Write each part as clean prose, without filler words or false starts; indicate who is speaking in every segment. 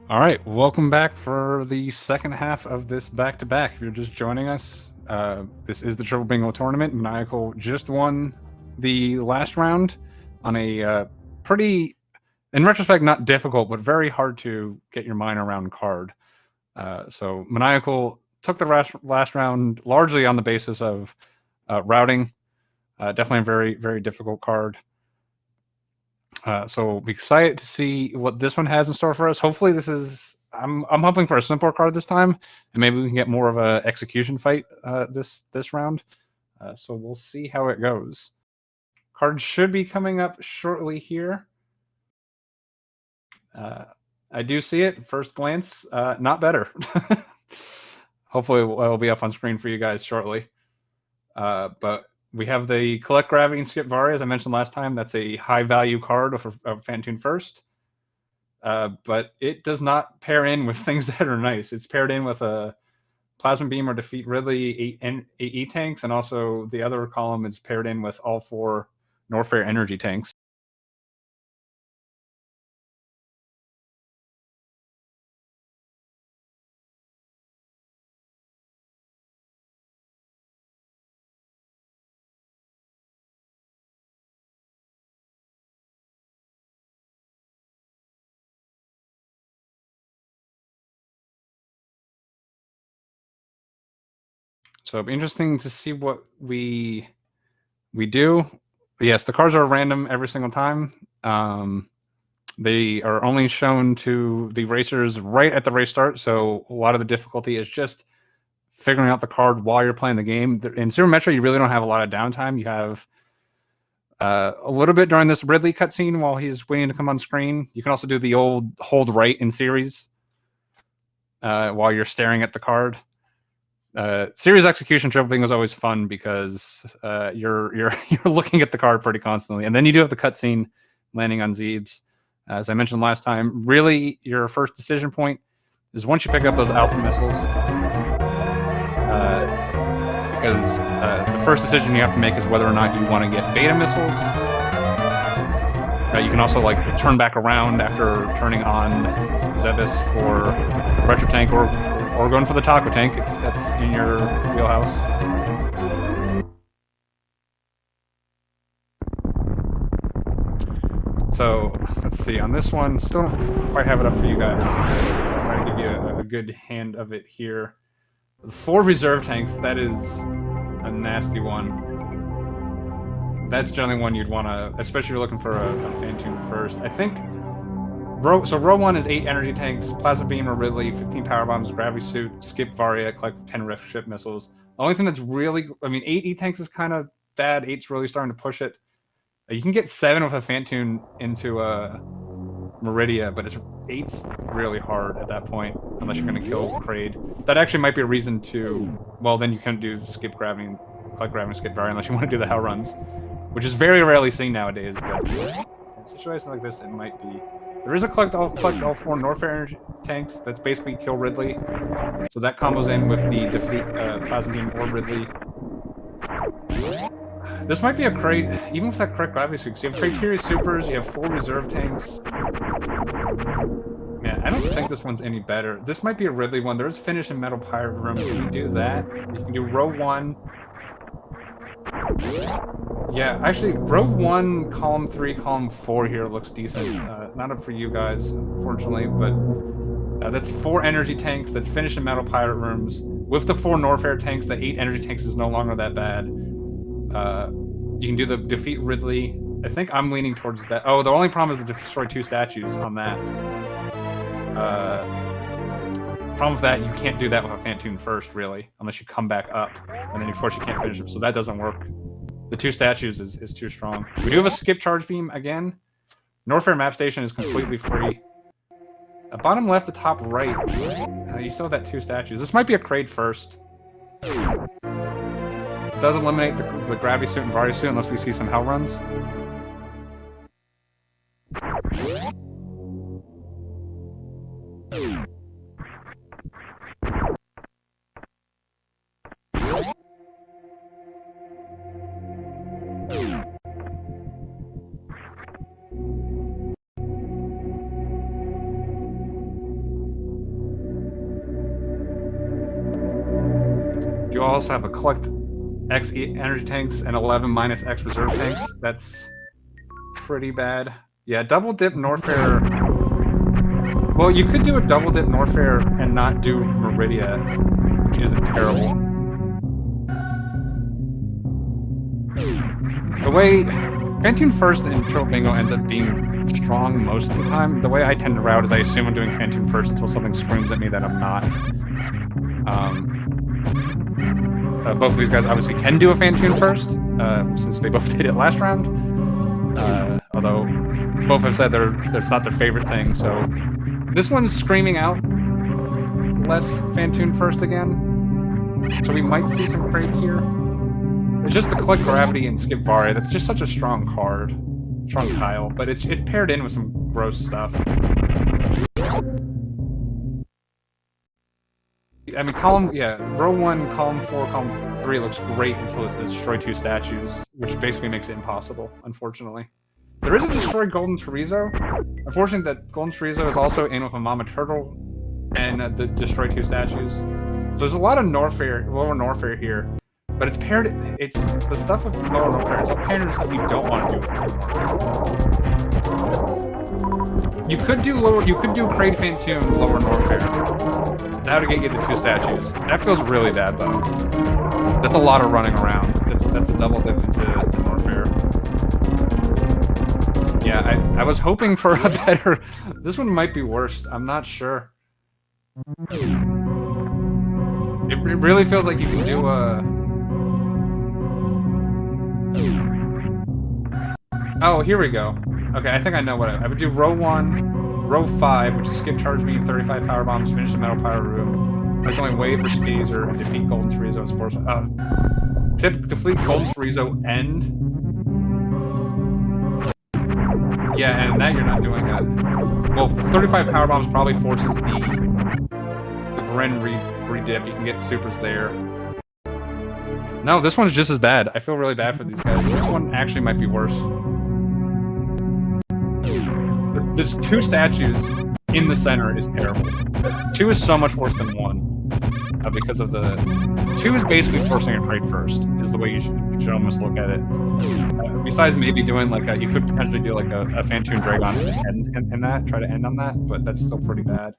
Speaker 1: All right, welcome back for the second half of this back-to-back. If you're just joining us, this is the Triple Bingo Tournament. Maniacal just won the last round on a pretty, in retrospect, not difficult, but very hard to get your mind around card. So Maniacal took the last round largely on the basis of routing. Definitely a very, very difficult card. So be excited to see what this one has in store for us. Hopefully, this is. I'm hoping for a simpler card this time, and maybe we can get more of a execution fight this round. So we'll see how it goes. Card should be coming up shortly here. I do see it first glance. Not better. Hopefully, it will be up on screen for you guys shortly. But we have the Collect Gravity and Skip Vari, as I mentioned last time. That's a high value card of Phantoon First. But it does not pair in with things that are nice. It's paired in with a Plasma Beam or Defeat Ridley 8 E-Tanks, and also the other column is paired in with all 4 Norfair Energy Tanks. So it'll be interesting to see what we do. Yes, the cards are random every single time. They are only shown to the racers right at the race start, so a lot of the difficulty is just figuring out the card while you're playing the game. In Super Metroid, you really don't have a lot of downtime. You have a little bit during this Ridley cutscene while he's waiting to come on screen. You can also do the old hold right in series while you're staring at the card. Series execution triple bingo is always fun because you're looking at the card pretty constantly, and then you do have the cutscene landing on Zeebs. As I mentioned last time, really your first decision point is once you pick up those alpha missiles, because the first decision you have to make is whether or not you want to get beta missiles. You can also like turn back around after turning on Zebus for retro tank or going for the taco tank if that's in your wheelhouse. So let's see. On this one, still don't quite have it up for you guys. I'll try to give you a good hand of it here. 4 reserve tanks. That is a nasty one. That's generally one you'd want to, especially if you're looking for a Phantoon first. I think. Row 1 is 8 energy tanks, Plasma Beam or Ridley, 15 power bombs, Gravity Suit, Skip Varia, collect 10 rift ship missiles. The only thing that's really, 8 E-tanks is kind of bad. 8's really starting to push it. You can get 7 with a Phantoon into a Meridia, but 8's really hard at that point, unless you're going to kill Kraid. That actually might be a reason to, well, then you can't do Skip Gravity, collect Gravity and Skip Varia unless you want to do the Hell Runs, which is very rarely seen nowadays, but in situations like this, it might be. There is a collect all 4 Norfair energy tanks that's basically kill Ridley. So that combos in with the defeat Plasma Beam or Ridley. This might be a crate, even with that correct gravity suit, because you have Criteria Supers, you have 4 reserve tanks. Man, I don't think this one's any better. This might be a Ridley one. There's Finish in Metal Pirate Room. Can we do that? You can do row 1. Yeah, actually, row 1, column 3, column 4 here looks decent. Not up for you guys, unfortunately, but that's 4 energy tanks. That's Finish in Metal Pirate Rooms. With the 4 Norfair tanks, the 8 energy tanks is no longer that bad. You can do the Defeat Ridley. I think I'm leaning towards that. Oh, the only problem is to destroy 2 statues on that. Problem with that, you can't do that with a Phantoon first, really, unless you come back up, and then of course you can't finish it, so that doesn't work. The 2 statues is too strong. We do have a Skip Charge Beam again. Norfair Map Station is completely free. Bottom left to top right, you still have that 2 statues. This might be a Kraid first. It does eliminate the Gravity Suit and Varia Suit unless we see some Hell Runs. also have a collect X energy tanks and 11 minus X reserve tanks. That's pretty bad. Yeah, double dip Norfair. Well, you could do a double dip Norfair and not do Meridia, which isn't terrible. The way Phantoon first in Triple Bingo ends up being strong most of the time, the way I tend to route is I assume I'm doing Phantoon first until something screams at me that I'm not. Both of these guys obviously can do a Phantoon first, since they both did it last round. Although both have said that's not their favorite thing, so this one's screaming out less Phantoon first again. So we might see some crates here. It's just the Collect Gravity and Skip Varia. That's just such a strong card. Strong Kyle. But it's paired in with some gross stuff. I mean, row 1, column 4, column 3 looks great until it's destroy 2 statues, which basically makes it impossible, unfortunately. There is a destroy Golden Chorizo. Unfortunately, that Golden Chorizo is also in with a Mama Turtle and the destroy 2 statues. So there's a lot of lower Norfair here, but it's paired. It's the stuff with lower Norfair. It's all paired in stuff you don't want to do. You could do Crate Phantoon lower Norfair. That would get you the 2 statues. That feels really bad though. That's a lot of running around. That's a double dip into Norfair. Yeah, I was hoping for a better... This one might be worse. I'm not sure. It really feels like you can do a... Oh, here we go. Okay, I think I know what I would do. Row 1, row 5, which is skip charge beam, 35 power bombs, finish the metal power room. Like going wave for Speezer and defeat Golden Chorizo and Sports. Except defeat Golden Chorizo and... Yeah, and that you're not doing that. Well, 35 power bombs probably forces the Bren redip. You can get supers there. No, this one's just as bad. I feel really bad for these guys. This one actually might be worse. There's 2 statues in the center is terrible. 2 is so much worse than 1 because of the 2 is basically forcing a crate first. Is the way you should almost look at it. Besides maybe doing like you could potentially do like a Phantoon Dragon and that, try to end on that, but that's still pretty bad.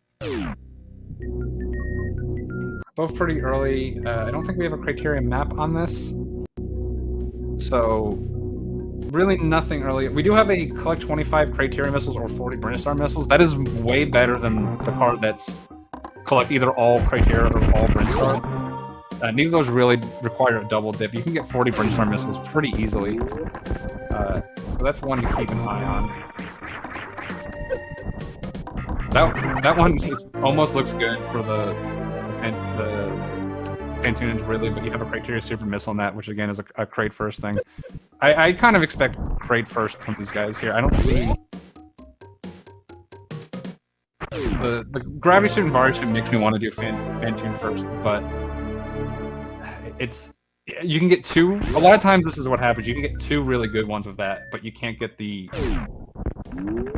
Speaker 1: Both pretty early. I don't think we have a criterion map on this, so really nothing early. We do have a collect 25 Criterion missiles or 40 Brinstar missiles. That is way better than the card that's collect either all Criterion or all Brinstar. Neither of those really require a double dip. You can get 40 Brinstar missiles pretty easily. So that's one to keep an eye on. That one almost looks good for the Phantoon into Ridley, but you have a Criteria Super Missile on that, which again is a crate first thing. I kind of expect crate first from these guys here. I don't see... The Gravity Suit and Varia Suit makes me want to do Phantoon first, but it's... You can get 2... A lot of times this is what happens. You can get 2 really good ones with that, but you can't get the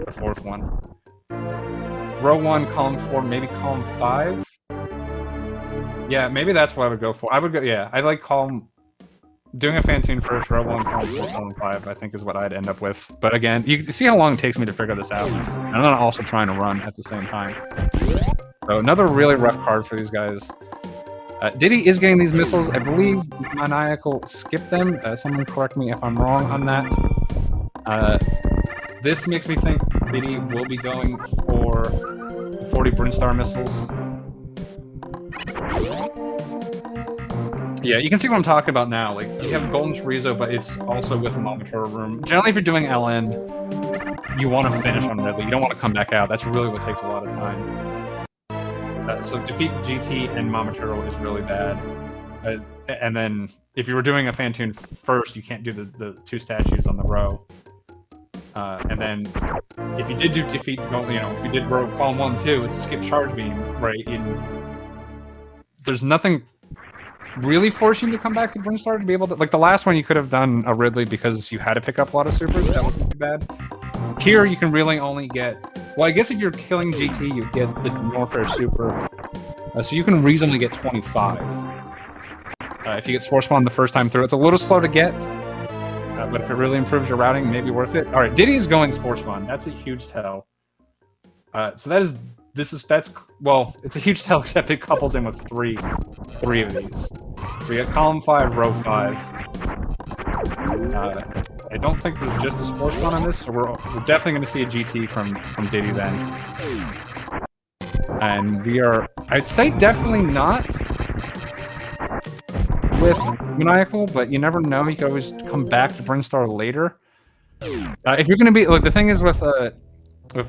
Speaker 1: 4th one. Row 1, column 4, maybe column 5? Yeah, maybe that's what I would go for. I would go, yeah, I like column... Doing a Phantoon first, row 1, column 4, column 5, I think is what I'd end up with. But again, you can see how long it takes me to figure this out. And I'm not also trying to run at the same time. So another really rough card for these guys. Diddy is getting these missiles. I believe Maniacal skipped them. Someone correct me if I'm wrong on that. This makes me think Diddy will be going for 40 Brinstar missiles. Yeah, you can see what I'm talking about now. Like, you have Golden Chorizo, but it's also with a Mama Turtle room. Generally, if you're doing LN, you want to finish on Ridley. You don't want to come back out. That's really what takes a lot of time. So defeat GT and Mama Turtle is really bad. And then, if you were doing a Phantoon first, you can't do the 2 statues on the row. And then, if you did do defeat, if you did row column 1, 2, it's skip charge beam, right? There's nothing really forcing you to come back to Brinstar to be able to... Like, the last one you could have done a Ridley because you had to pick up a lot of supers. That wasn't too bad. Here, you can really only get... Well, I guess if you're killing GT, you get the Norfair Super. So you can reasonably get 25. If you get Spore Spawn the first time through, it's a little slow to get, but if it really improves your routing, maybe worth it. All right, Diddy is going Spore Spawn. That's a huge tell. So that's well, it's a huge tell except it couples in with three of these. We got column 5, row 5. I don't think there's just a Spore Spawn on this, so we're definitely going to see a GT from Diddy then. And we are, I'd say definitely not with Maniacal, but you never know. You can always come back to Brinstar later. If you're going to be, look, the thing is with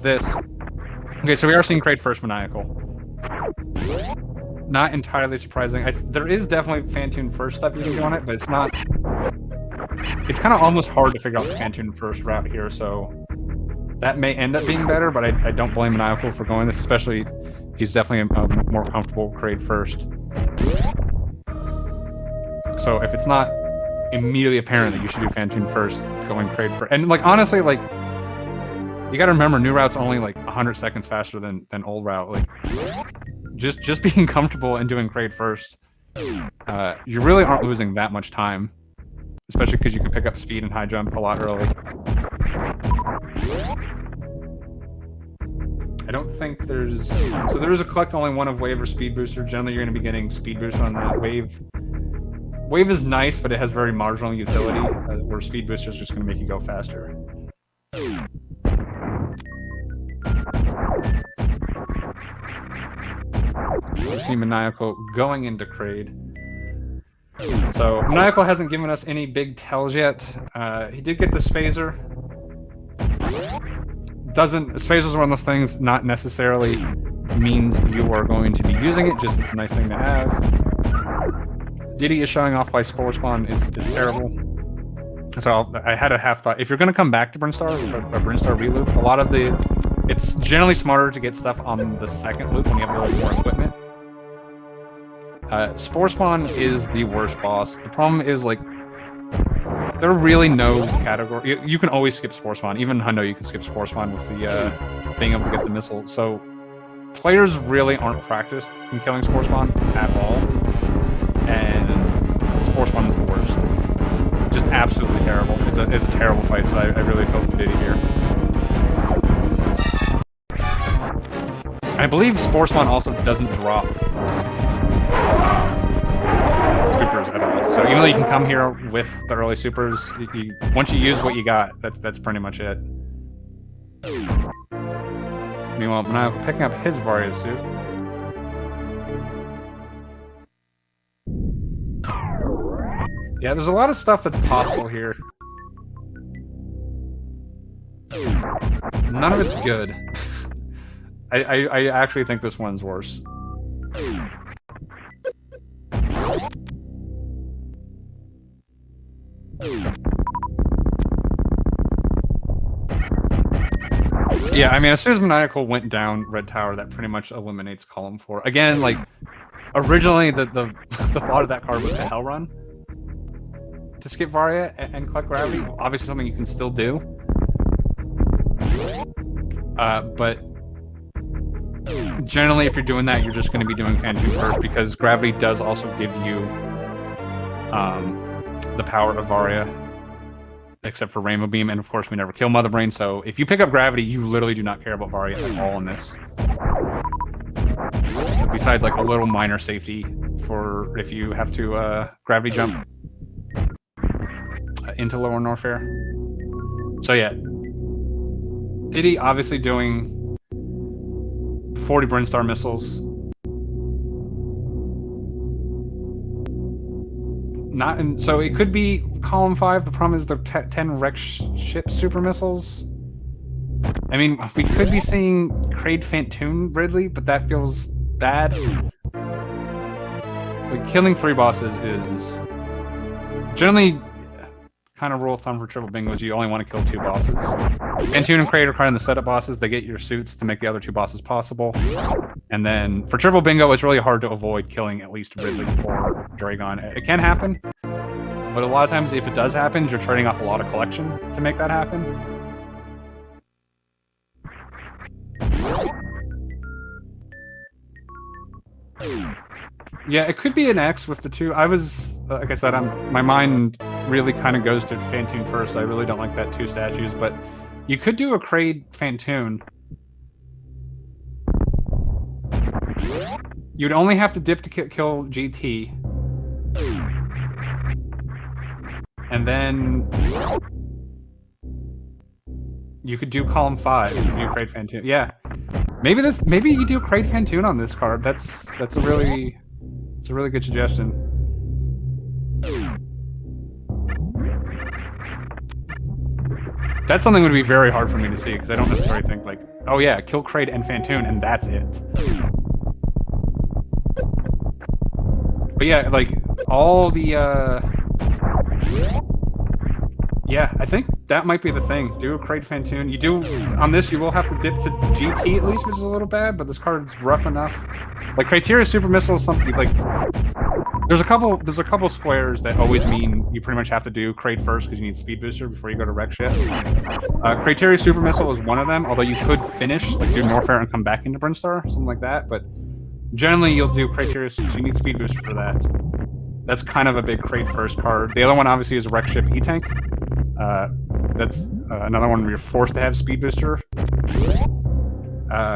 Speaker 1: this. Okay, so we are seeing Crate first Maniacal. Not entirely surprising. There is definitely Phantoon first stuff you can do on it, but it's not. It's kind of almost hard to figure out the Phantoon first route here, so that may end up being better, but I don't blame Maniacal for going this, especially he's definitely more comfortable Crate first. So if it's not immediately apparent that you should do Phantoon first, going Crate first. And like honestly, like you gotta remember new route's only like 100 seconds faster than old route. Like just being comfortable and doing Crate first, you really aren't losing that much time. Especially because you can pick up speed and high jump a lot early. I don't think there's... So there is a collect only one of Wave or Speed Booster. Generally, you're going to be getting Speed Booster on that. Wave is nice, but it has very marginal utility, where Speed Booster is just going to make you go faster. You see Maniacal going into Kraid. So, Maniacal hasn't given us any big tells yet. He did get the Spazer. Spazer's one of those things, not necessarily means you are going to be using it, just it's a nice thing to have. Diddy is showing off why Spore Spawn is terrible. So, I had a half thought. If you're going to come back to Brinstar, a Brinstar reloop, it's generally smarter to get stuff on the second loop when you have a little more equipment. Spore Spawn is the worst boss. The problem is, like, there are really no category. You can always skip Spore Spawn. Even Hundo, you can skip Spore Spawn with the being able to get the missile. So players really aren't practiced in killing Spore Spawn at all. And Spore Spawn is the worst. Just absolutely terrible. It's a terrible fight, so I really feel for Diddy here. I believe Spore Spawn also doesn't drop supers at all. So even though you can come here with the early supers, once you use what you got, that's pretty much it. Meanwhile, Maniacal picking up his Varia suit. Yeah, there's a lot of stuff that's possible here. None of it's good. I actually think this one's worse. Yeah, I mean, as soon as Maniacal went down Red Tower, that pretty much eliminates column 4. Again, like, originally the thought of that card was to Hell Run to skip Varia and collect Gravity. Obviously something you can still do. But generally, if you're doing that, you're just going to be doing Phantoon first, because Gravity does also give you the power of Varia, except for Rainbow Beam, and of course we never kill Mother Brain, so if you pick up Gravity, you literally do not care about Varia at all in this. Besides, like, a little minor safety for if you have to Gravity jump into Lower Norfair. So yeah, Diddy obviously doing 40 Brinstar missiles. So it could be column 5. The problem is the 10 wreck ship super missiles. I mean, we could be seeing Kraid Phantoon Ridley, but that feels bad. Like, killing 3 bosses is generally kind of rule of thumb for triple bingos. You only want to kill 2 bosses. Phantoon and Kraid are kind of the setup bosses. They get your suits to make the other 2 bosses possible. And then for triple bingo, it's really hard to avoid killing at least Ridley or Dragon. It can happen, but a lot of times if it does happen, you're trading off a lot of collection to make that happen. Yeah, it could be an X with the 2. I was like I said, my mind really kind of goes to Fantoon first. So I really don't like that 2 statues, but you could do a Kraid Fantoon. You'd only have to dip to kill GT. And then you could do column 5 if you do Kraid Fantoon. Yeah. Maybe you do Kraid Fantoon on this card. That's a really good suggestion. That's something that would be very hard for me to see because I don't necessarily think like, oh yeah, kill Kraid and Fantoon and that's it. But yeah, like all the yeah, I think that might be the thing. Do a Kraid Fantoon. You do on this, you will have to dip to GT at least, which is a little bad, but this card's rough enough. Like Criteria Super Missile is something like there's a couple squares that always mean you pretty much have to do Kraid first because you need Speed Booster before you go to Wreck Ship. Criteria Super Missile is one of them, although you could finish, like do Norfair and come back into Brinstar, something like that, but generally you'll do Criteria, so you need Speed Booster for that. That's kind of a big Kraid first card. The other one obviously is Wreck Ship E-Tank. That's another one where you're forced to have Speed Booster.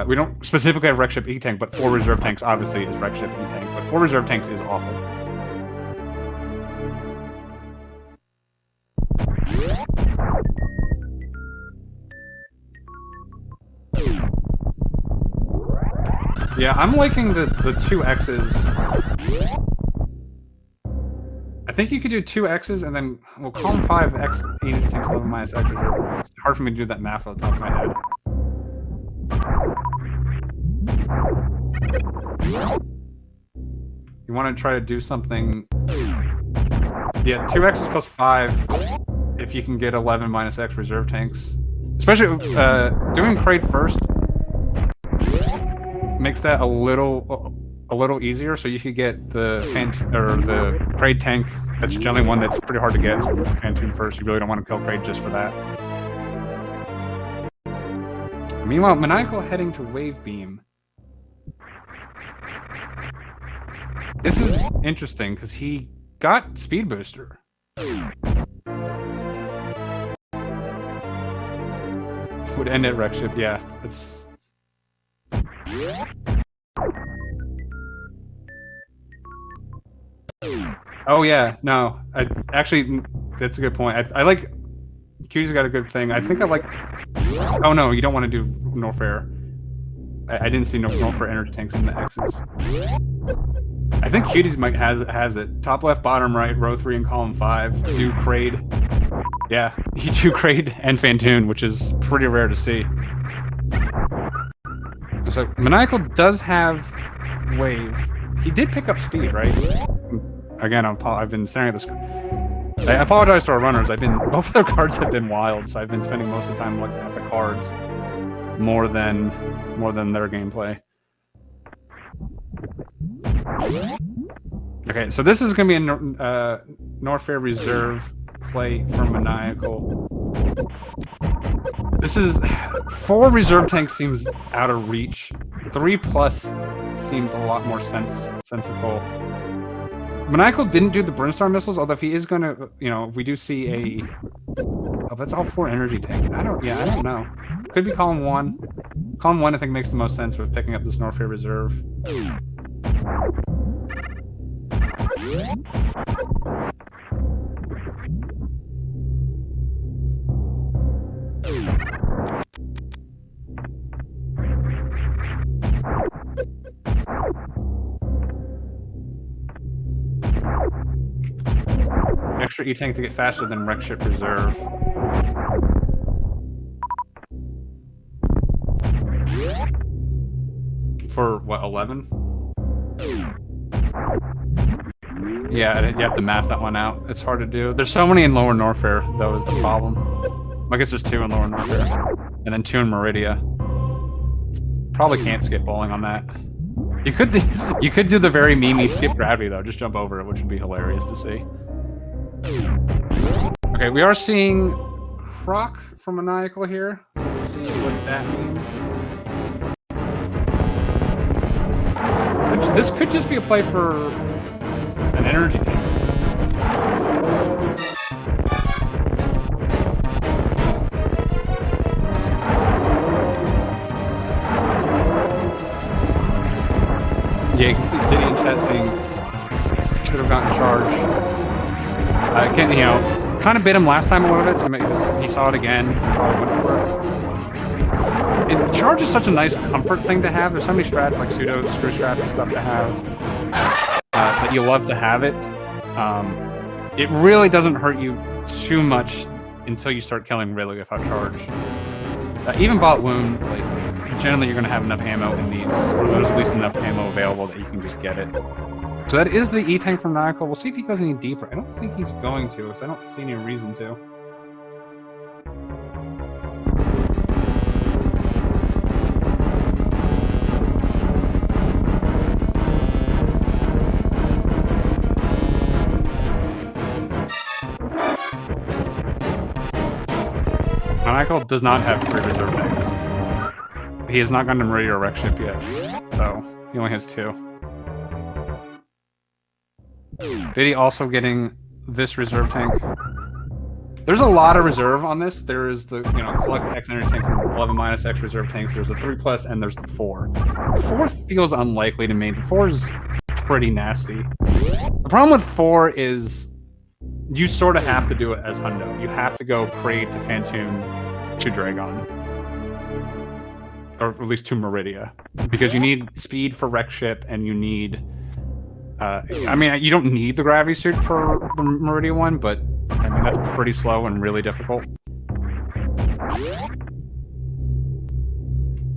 Speaker 1: We don't specifically have Wreck Ship E-Tank, but 4 reserve tanks obviously is Wreck Ship E-Tank, but 4 reserve tanks is awful. Yeah, I'm liking the 2 X's. I think you could do 2 X's and then we'll call them 5 X energy tanks 11 minus X reserve. It's hard for me to do that math off the top of my head. You want to try to do something. Yeah, 2 X's plus 5 if you can get 11 minus X reserve tanks. Especially doing Kraid first makes that a little easier, so you could get the Kraid tank. That's generally one that's pretty hard to get. So Fantoon first, you really don't want to kill Kraid just for that. Meanwhile, Maniacal heading to Wave Beam. This is interesting because he got Speed Booster. Would end at Wreck Ship, yeah. It's. Oh yeah, no. Actually, that's a good point. I like. Cutie's got a good thing. I think I like. Oh no, you don't want to do Norfair. I didn't see Norfair energy tanks in the X's. I think Cutie's might has it. Top left, bottom right, row 3 and column 5. Do Kraid. Yeah, he do Kraid and Fantoon, which is pretty rare to see. So Maniacal does have Wave. He did pick up speed, right? Again, I've been staring at this. I apologize to our runners. Both of their cards have been wild, so I've been spending most of the time looking at the cards more than their gameplay. Okay, so this is going to be a Norfair reserve play for Maniacal. This is 4 reserve tanks seems out of reach. 3+ seems a lot more sensible. Maniacal didn't do the Brinstar missiles, although if he is going to, if we do see a... Oh, that's all 4 energy tanks. I don't know. Could be column 1. Column 1, I think, makes the most sense with picking up this Norfair reserve. Extra E-Tank to get faster than Wreck Ship Reserve. For what, 11? Yeah, you have to math that one out. It's hard to do. There's so many in Lower Norfair, though, is the problem. I guess there's 2 in Lower Norfair. And then 2 in Meridia. Probably can't skip bowling on that. You could do the very memey skip gravity, though. Just jump over it, which would be hilarious to see. Okay, we are seeing Croc from Maniacal here. Let's see what that means. This could just be a play for an energy tank. Yeah, you can see Diddy in chat saying should have gotten charge. Can you know, kind of bit him last time a little bit, so maybe he saw it again, probably went for it. Charge is such a nice comfort thing to have. There's so many strats like pseudo screw strats and stuff to have that you love to have it. It really doesn't hurt you too much until you start killing Ridley without charge. Even bot wound, like generally you're gonna have enough ammo in these, or there's at least enough ammo available that you can just get it. So that is the E-Tank from Maniacal. We'll see if he goes any deeper. I don't think he's going to, because I don't see any reason to. Maniacal does not have 3 reserve tanks. He has not gotten a Meridia or Wreck Ship yet, so he only has 2. Diddy also getting this reserve tank. There's a lot of reserve on this. There is the, you know, collect X energy tanks and 11 minus X reserve tanks. There's the 3+, and there's the 4. The 4 feels unlikely to me. The 4 is pretty nasty. The problem with 4 is you sort of have to do it as Hundo. You have to go crate to Phantoon to Dragon. Or at least to Meridia. Because you need speed for Wreck Ship, and you need... I mean, you don't need the gravity suit for the Meridia one, but I mean, that's pretty slow and really difficult.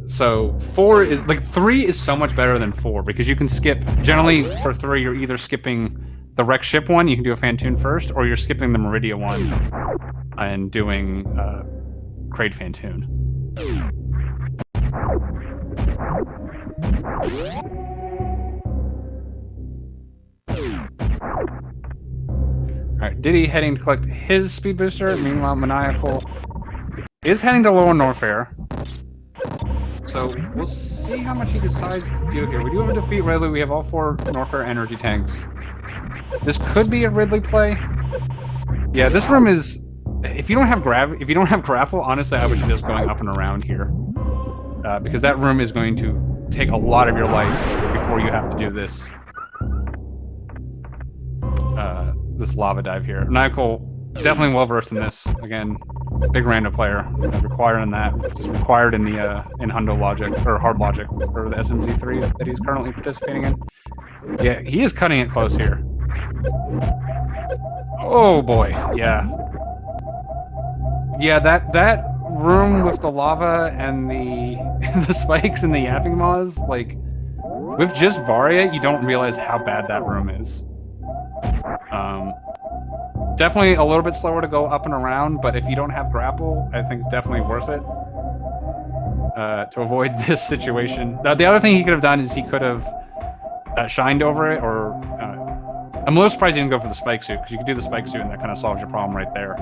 Speaker 1: So 4 is like 3 is so much better than 4 because you can skip. Generally, for 3, you're either skipping the Wreck Ship one, you can do a Phantoon first, or you're skipping the Meridia one and doing Kraid Phantoon. Alright, Diddy heading to collect his speed booster. Meanwhile, Maniacal is heading to Lower Norfair. So we'll see how much he decides to do here. We do have a defeat Ridley. We have all 4 Norfair energy tanks. This could be a Ridley play. Yeah, this room is... If you don't have grapple, honestly, I would suggest going up and around here. Because that room is going to take a lot of your life before you have to do this. This lava dive here. Maniacal, definitely well versed in this. Again, big random player. Required in that. Just required in the in Hundo logic or hard logic for the SMZ3 that he's currently participating in. Yeah, he is cutting it close here. Oh boy, yeah. Yeah, that room with the lava and the spikes and the yapping maws, like with just Varia, you don't realize how bad that room is. Definitely a little bit slower to go up and around, but if you don't have grapple, I think it's definitely worth it to avoid this situation. The other thing he could have done is he could have shined over it, or I'm a little surprised he didn't go for the spike suit, because you could do the spike suit and that kind of solves your problem right there.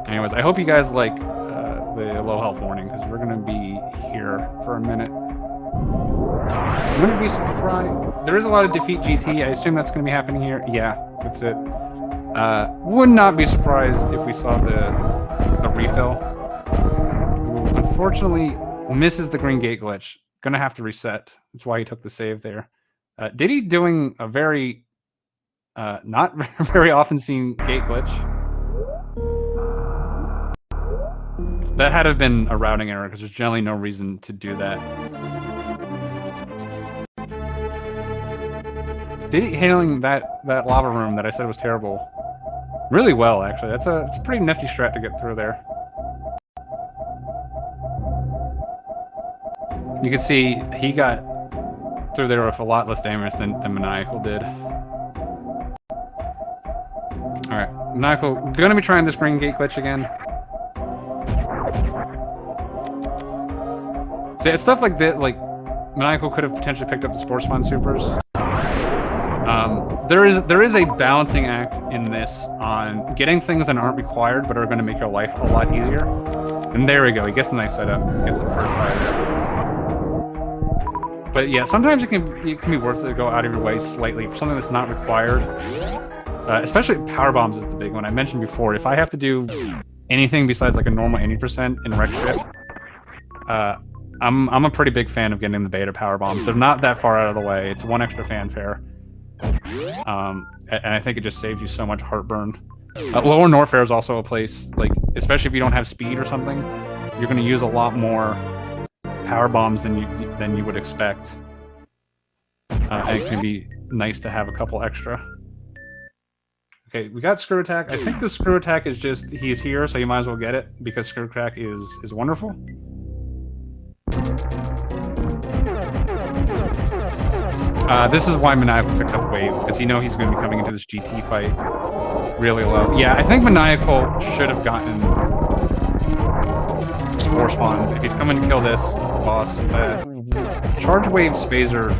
Speaker 1: Anyways, I hope you guys like the low health warning, because we're going to be here for a minute. Wouldn't be surprised. There is a lot of defeat GT. I assume that's going to be happening here. Yeah, that's it. Would not be surprised if we saw the refill. Unfortunately, misses the green gate glitch. Gonna have to reset. That's why he took the save there. Diddy doing a very not very often seen gate glitch. That had to have been a routing error, because there's generally no reason to do that. Diddy handling that lava room that I said was terrible really well, actually. It's a pretty nifty strat to get through there. You can see he got through there with a lot less damage than Maniacal did. Alright, Maniacal gonna be trying this green gate glitch again. See, it's stuff like that, like Maniacal could have potentially picked up the Sports Spawn supers. There is a balancing act in this on getting things that aren't required but are going to make your life a lot easier. And there we go. He gets a nice setup. Gets it first try there. But yeah, sometimes it can be worth it to go out of your way slightly for something that's not required. Especially power bombs is the big one. I mentioned before, if I have to do anything besides like a normal 80% in wreck ship, I'm a pretty big fan of getting the beta power bombs. They're not that far out of the way. It's one extra fanfare. And I think it just saves you so much heartburn. Lower Norfair is also a place, like, especially if you don't have speed or something, you're going to use a lot more power bombs than you would expect. And it can be nice to have a couple extra. Okay, we got Screw Attack. I think the Screw Attack is just, he's here, so you might as well get it, because Screw Attack is wonderful. This is why Maniacal picked up Wave, because he knows he's going to be coming into this GT fight really low. Yeah, I think Maniacal should have gotten Spore Spawns. If he's coming to kill this boss, Charge Wave Spazer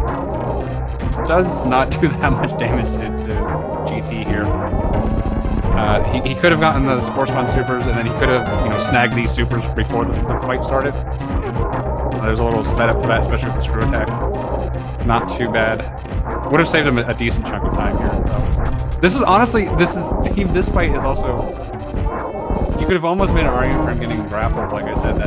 Speaker 1: does not do that much damage to GT here. He could have gotten the Spore Spawn supers, and then he could have, snagged these supers before the fight started. There's a little setup for that, especially with the Screw Attack. Not too bad. Would have saved him a decent chunk of time here. This is honestly, this fight is also, you could have almost made an argument for him getting grappled. Like I said,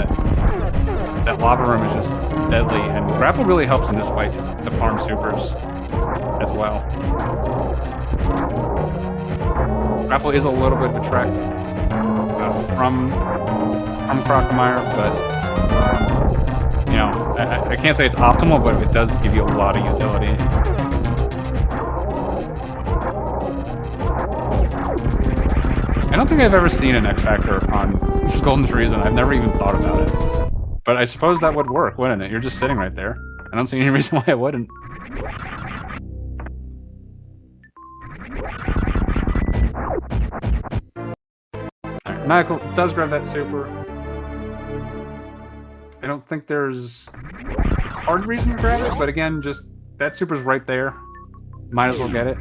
Speaker 1: that lava room is just deadly, and grapple really helps in this fight to farm supers as well. Grapple is a little bit of a trek from Crocomire, but I can't say it's optimal, but it does give you a lot of utility. I don't think I've ever seen an X Factor on Golden Treason. I've never even thought about it. But I suppose that would work, wouldn't it? You're just sitting right there. I don't see any reason why it wouldn't. Alright, Maniacal does grab that super. I don't think there's a hard reason to grab it, but again, just that super's right there. Might as well get it.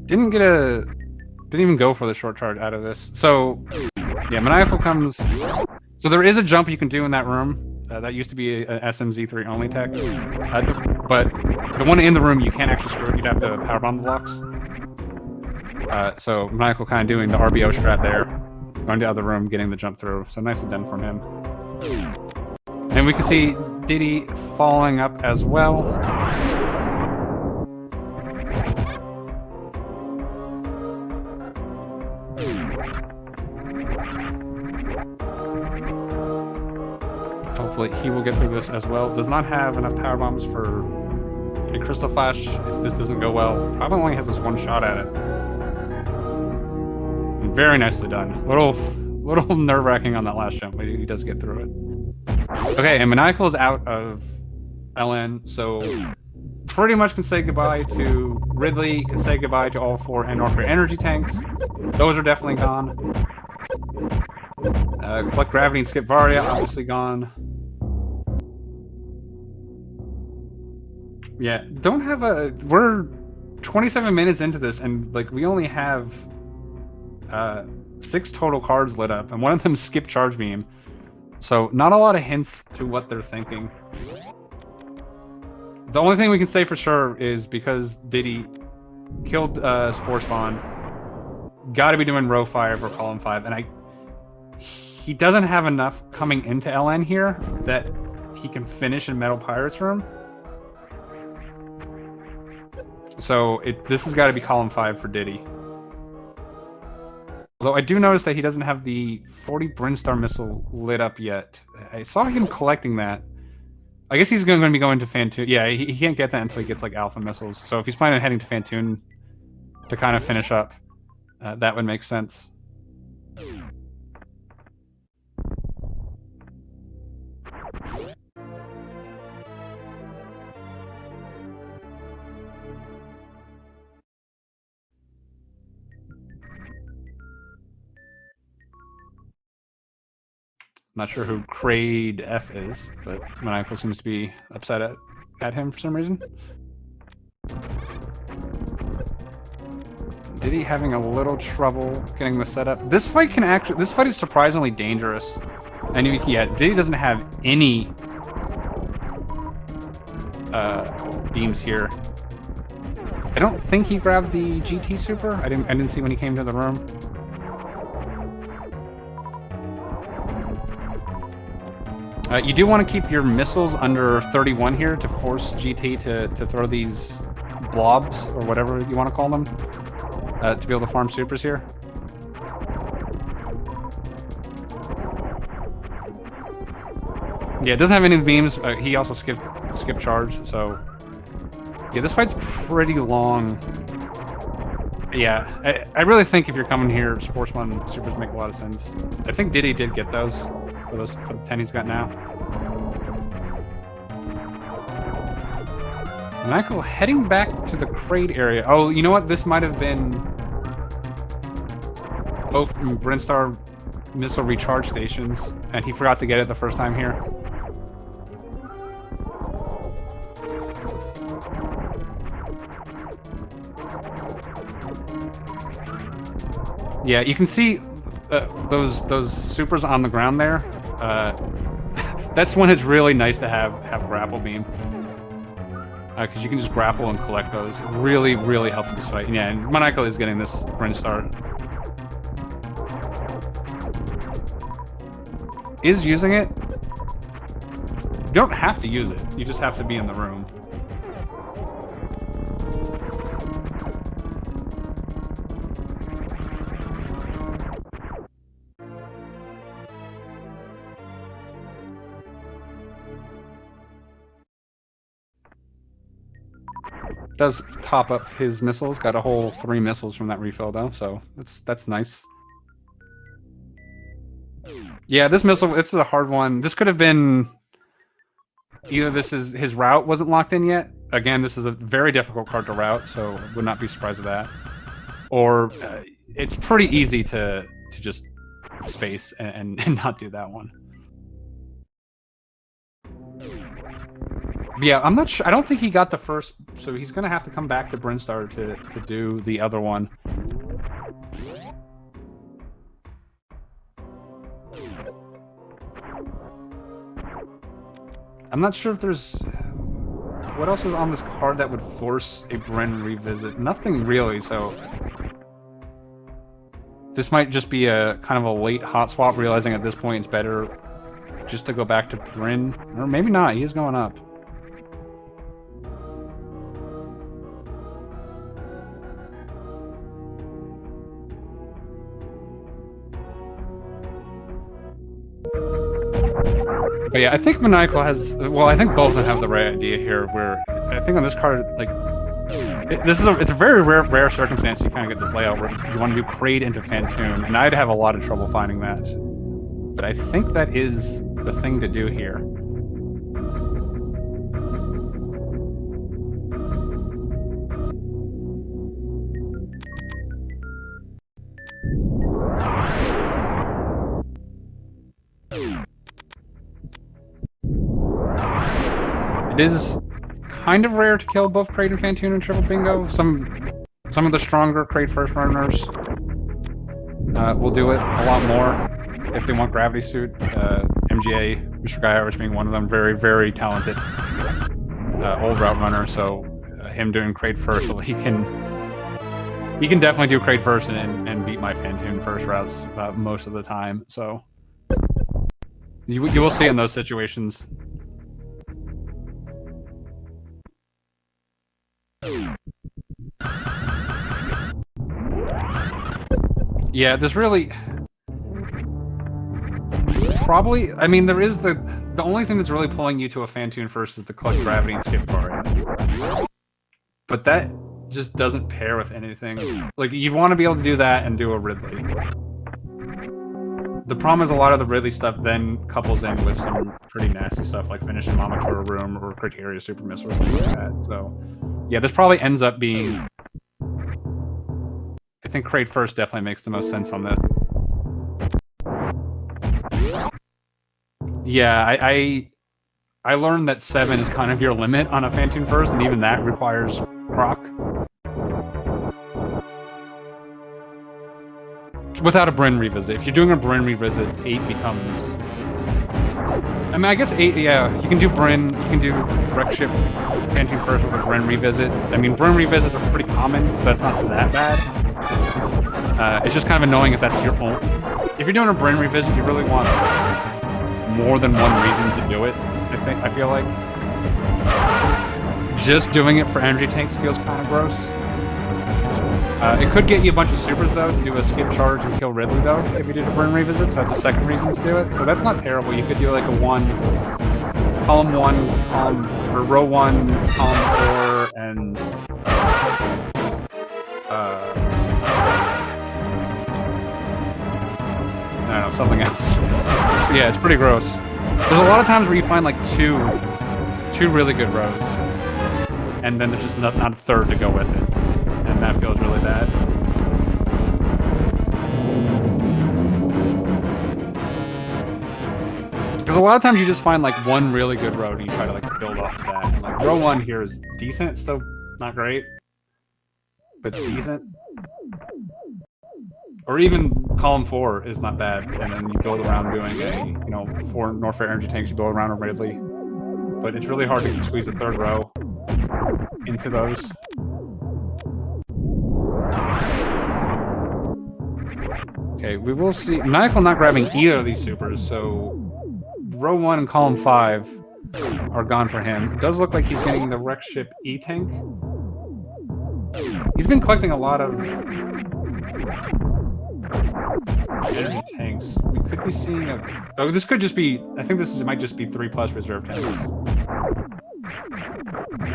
Speaker 1: Didn't even go for the short charge out of this. So, yeah, Maniacal comes. So there is a jump you can do in that room. That used to be an SMZ3 only tech. But the one in the room, you can't actually screw it. You'd have to power bomb the blocks. So Maniacal kind of doing the RBO strat there, going to the other room, getting the jump through. So nicely done from him. And we can see Diddy following up as well. Hopefully he will get through this as well. Does not have enough power bombs for a Crystal Flash if this doesn't go well. Probably only has this one shot at it. Very nicely done. Little nerve-wracking on that last jump, but he does get through it. Okay, and Maniacal is out of LN, so pretty much can say goodbye to Ridley, can say goodbye to all 4 Norfair energy tanks. Those are definitely gone. Collect Gravity and Skip Varia, obviously gone. Yeah, don't have a... We're 27 minutes into this, and like we only have 6 total cards lit up, and one of them Skip Charge Beam. So not a lot of hints to what they're thinking. The only thing we can say for sure is because Diddy killed Spore Spawn, gotta be doing Row 5 or Column 5, and he doesn't have enough coming into LN here that he can finish in Metal Pirates Room. So this has got to be Column 5 for Diddy. Although I do notice that he doesn't have the 40 Brinstar missile lit up yet. I saw him collecting that. I guess he's going to be going to Fantoon. Yeah, he can't get that until he gets like Alpha missiles. So if he's planning on heading to Fantoon to kind of finish up, that would make sense. Not sure who Kraid F is, but Maniacal seems to be upset at him for some reason. Diddy having a little trouble getting the setup. This fight is surprisingly dangerous. And yeah, Diddy doesn't have any beams here. I don't think he grabbed the GT super. I didn't see when he came to the room. You do want to keep your missiles under 31 here to force GT to throw these blobs, or whatever you want to call them, to be able to farm supers here. Yeah, it doesn't have any beams. He also skipped charge, so... Yeah, this fight's pretty long. Yeah, I really think if you're coming here, Sportsman supers make a lot of sense. I think Diddy did get those for the 10 he's got now. Maniacal heading back to the crate area. Oh, you know what? This might have been both Brinstar missile recharge stations, and he forgot to get it the first time here. Yeah, you can see those supers on the ground there. That's when it's really nice to have grapple beam, because you can just grapple and collect those. It really, really helps this fight. Yeah, and Maniacal is getting this Brinstar. Is using it. You don't have to use it. You just have to be in the room. Does top up his missiles. Got a whole 3 missiles from that refill though, so that's nice. Yeah, this missile, it's a hard one. This could have been either his route wasn't locked in yet. Again, this is a very difficult card to route, so I would not be surprised with that. Or it's pretty easy to just space and not do that one. Yeah, I'm not sure. I don't think he got the first, so he's gonna have to come back to Brinstar to do the other one. I'm not sure if there's... What else is on this card that would force a Bren revisit? Nothing really, so... This might just be a kind of a late hot swap, realizing at this point it's better just to go back to Bren. Or maybe not, he is going up. But yeah, I think Maniacal has... Well, I think both of them have the right idea here, where I think on this card, like... It's a very rare circumstance you kind of get this layout where you want to do Kraid into Phantoon, and I'd have a lot of trouble finding that. But I think that is the thing to do here. It is kind of rare to kill both Kraid and Phantoon in Triple Bingo. Some of the stronger Kraid first runners will do it a lot more if they want Gravity Suit. MGA, Mr. Guy Irish being one of them, very, very talented old route runner. So him doing Kraid first, so he can definitely do Kraid first and beat my Phantoon first routes most of the time. So you will see in those situations. Yeah, there's really... Probably... I mean, there is the only thing that's really pulling you to a Phantoon first is the collect gravity and skip card. But that just doesn't pair with anything. Like, you want to be able to do that and do a Ridley. The problem is a lot of the Ridley stuff then couples in with some pretty nasty stuff, like finishing Mama Tora Room or Criteria Super Missile or something like that. So, yeah, this probably ends up being... I think Kraid first definitely makes the most sense on this. Yeah, I learned that 7 is kind of your limit on a Phantoon first, and even that requires proc. Without a Bryn revisit. If you're doing a Bryn revisit, 8 becomes... I mean, I guess 8, yeah, you can do Bryn, you can do Wreck Ship Painting first with a Bryn revisit. I mean, Bryn revisits are pretty common, so that's not that bad. It's just kind of annoying if that's your own... If you're doing a Bryn revisit, you really want more than one reason to do it, I feel like. Just doing it for energy tanks feels kind of gross. It could get you a bunch of supers, though, to do a skip charge and kill Ridley, though, if you did a Bryn revisit, so that's a second reason to do it. So that's not terrible. You could do, like, a column 1, or row 1, column 4, and... I don't know, something else. Yeah, it's pretty gross. There's a lot of times where you find, like, two really good rows, and then there's just not a third to go with it. And that feels really bad. Because a lot of times you just find like one really good road and you try to like build off of that. And like row 1 here is decent, it's still not great, but it's decent. Or even column 4 is not bad, and then you build around doing a 4 Norfair energy tanks, you build around a Ridley. But it's really hard to squeeze a third row into those. Okay, we will see. Maniacal not grabbing either of these supers, so row 1 and column 5 are gone for him. It does look like he's getting the Wreck Ship E-Tank. He's been collecting a lot of energy tanks. We could be seeing a... Oh, this could just be... I think might just be 3+ reserve tanks.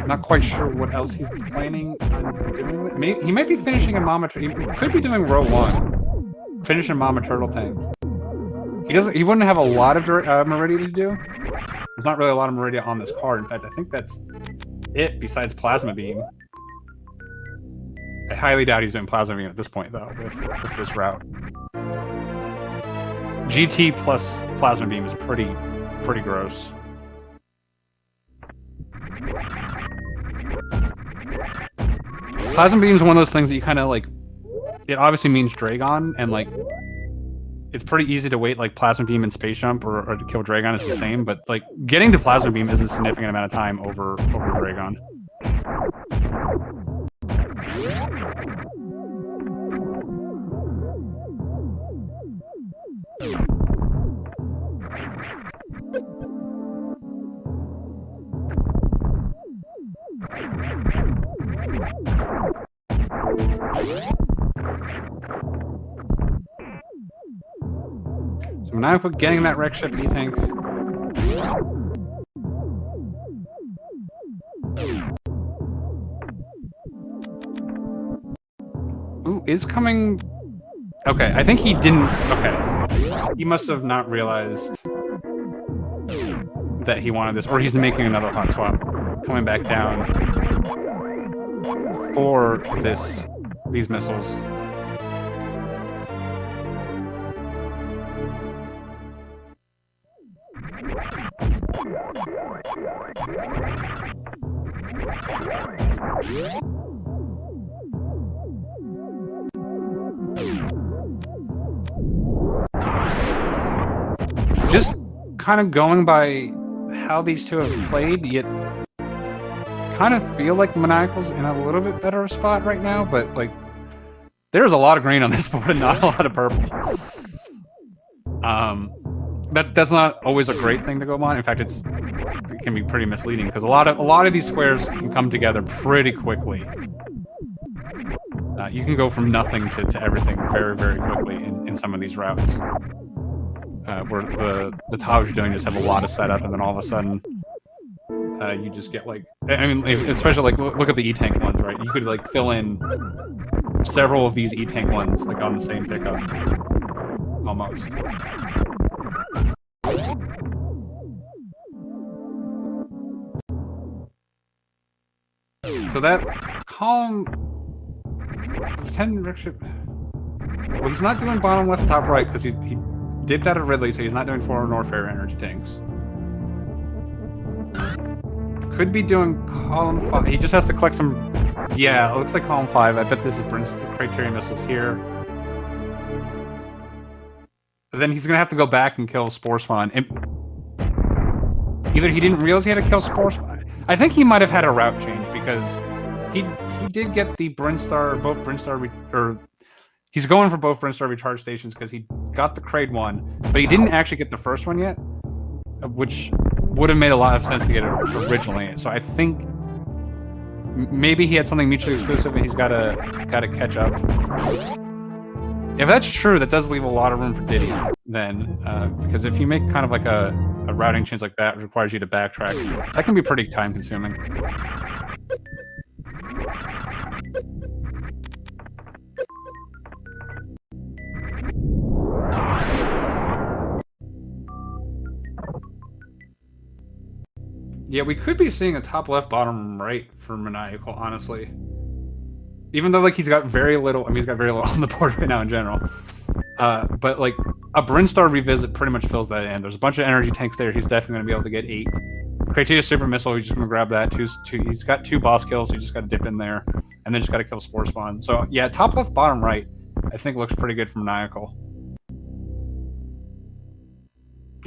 Speaker 1: Not quite sure what else he's planning on doing. He might be finishing a Mama... He could be doing row 1. Finishing Mama Turtle tank. He wouldn't have a lot of Meridia to do. There's not really a lot of Meridia on this card. In fact, I think that's it besides Plasma Beam. I highly doubt he's doing Plasma Beam at this point, though, with this route. GT plus Plasma Beam is pretty gross. Plasma Beam is one of those things that you kind of like... It obviously means Dragon, and like it's pretty easy to wait like Plasma Beam and Space Jump or to kill Dragon is the same, but like getting to Plasma Beam is a significant amount of time over Dragon. So Maniacal getting that Wreck Ship E-Tank. Ooh, is coming... Okay, I think he didn't... Okay. He must have not realized that he wanted this, or he's making another hot swap. Coming back down for these missiles. Just kind of going by how these two have played, yet kind of feel like Maniacal's in a little bit better spot right now, but like there's a lot of green on this board and not a lot of purple. That's not always a great thing to go on. In fact, it can be pretty misleading because a lot of these squares can come together pretty quickly. You can go from nothing to everything very, very quickly in some of these routes. Where the tiles you're doing just have a lot of setup, and then all of a sudden, you just get like... I mean, especially like, look at the E-Tank ones, right? You could like fill in several of these E-Tank ones like on the same pickup. Almost. So that column... 10 Wreck Ship... Well, he's not doing bottom left, top right, because he dipped out of Ridley, so he's not doing 4 Norfair energy tanks. Could be doing column 5. He just has to collect some... Yeah, it looks like column 5. I bet this is Bryn's criteria missiles here. then he's gonna have to go back and kill Spore Spawn. And either he didn't realize he had to kill Spore Spawn. I think he might have had a route change because he did get the both Brinstar, or he's going for both Brinstar recharge stations because he got the Kraid one, but he didn't actually get the first one yet, which would have made a lot of sense to get it originally. So I think maybe he had something mutually exclusive and he's gotta catch up. If that's true, that does leave a lot of room for Diddy then, because if you make kind of like a routing change like that, it requires you to backtrack. That can be pretty time consuming. Yeah, we could be seeing a top left, bottom right for Maniacal, honestly. Even though, like, he's got very little... I mean, he's got very little on the board right now in general. But, like, a Brinstar revisit pretty much fills that in. There's a bunch of energy tanks there. He's definitely going to be able to get 8. Criteria Super Missile, he's just going to grab that. He's got 2 boss kills, so you just got to dip in there. And then just got to kill Spore Spawn. So, yeah, top left, bottom right, I think looks pretty good for Maniacal.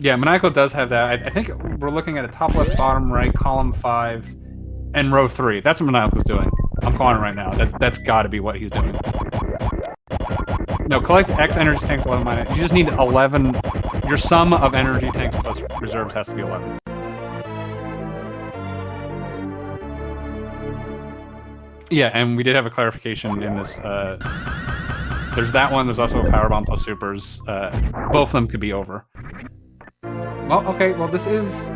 Speaker 1: Yeah, Maniacal does have that. I think we're looking at a top left, bottom right, column 5, and row 3. That's what Maniacal's doing. I'm calling it right now. That's got to be what he's doing. No, collect X energy tanks 11 minus. You just need 11. Your sum of energy tanks plus reserves has to be 11. Yeah, and we did have a clarification in this. There's that one. There's also a power bomb plus supers. Both of them could be over. Well, okay. Well, this is...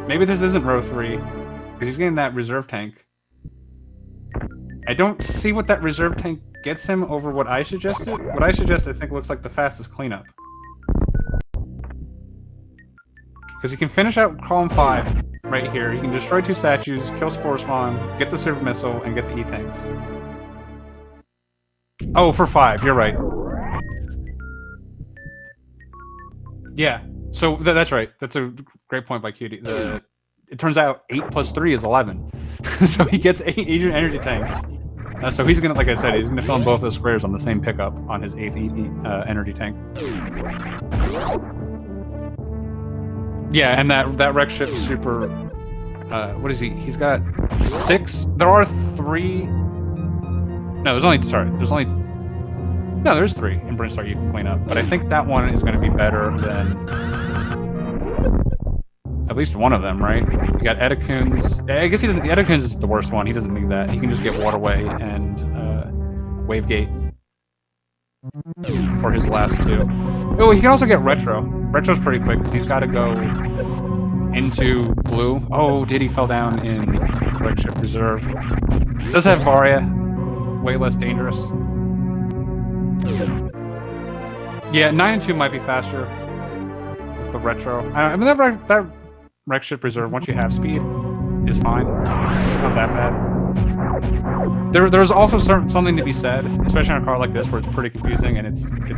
Speaker 1: Maybe this isn't row 3. Because he's getting that reserve tank. I don't see what that reserve tank gets him over what I suggested. What I suggest, I think, looks like the fastest cleanup. Because he can finish out column 5 right here. He can destroy 2 statues, kill Spore Spawn, get the Super Missile, and get the E-tanks. Oh, for 5. You're right. Yeah. So that's right. That's a great point by Cutie. It turns out 8 plus 3 is 11. So he gets 8 energy tanks. So he's gonna, like I said, he's gonna fill in both those squares on the same pickup on his 8th energy tank. Yeah, and that wreck ship super. What is he? He's got 6. There are 3. No, there's only. Sorry, there's only. No, there's 3 in Brinstar you can clean up, but I think that one is going to be better than at least one of them, right? You got Edekun's. I guess he doesn't. Edekun's is the worst one. He doesn't need that. He can just get Waterway and Wavegate for his last 2. Oh, he can also get Retro. Retro's pretty quick because he's got to go into blue. Oh, Diddy fell down in Wreck Ship Reserve. Does have Varia, way less dangerous. Yeah, 9 and 2 might be faster with the Retro. I mean, that Wreck Ship Reserve, once you have speed, is fine. It's not that bad. There's also something to be said, especially on a car like this where it's pretty confusing, and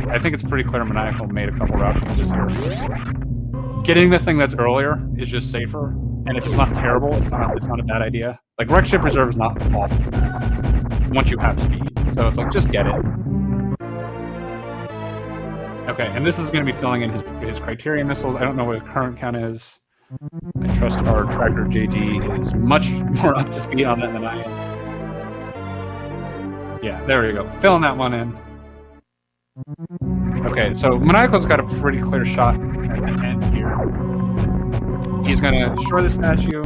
Speaker 1: I think it's pretty clear Maniacal made a couple route changes here. Getting the thing that's earlier is just safer, and if it's not terrible, it's not a bad idea. Like, Wreck Ship Reserve is not awful once you have speed, so it's like, just get it. Okay, and this is going to be filling in his criteria missiles. I don't know what his current count is. I trust our tracker JG is much more up to speed on that than I am. Yeah, there we go. Filling that one in. Okay, so Maniacal's got a pretty clear shot at the end here. He's going to destroy the statue.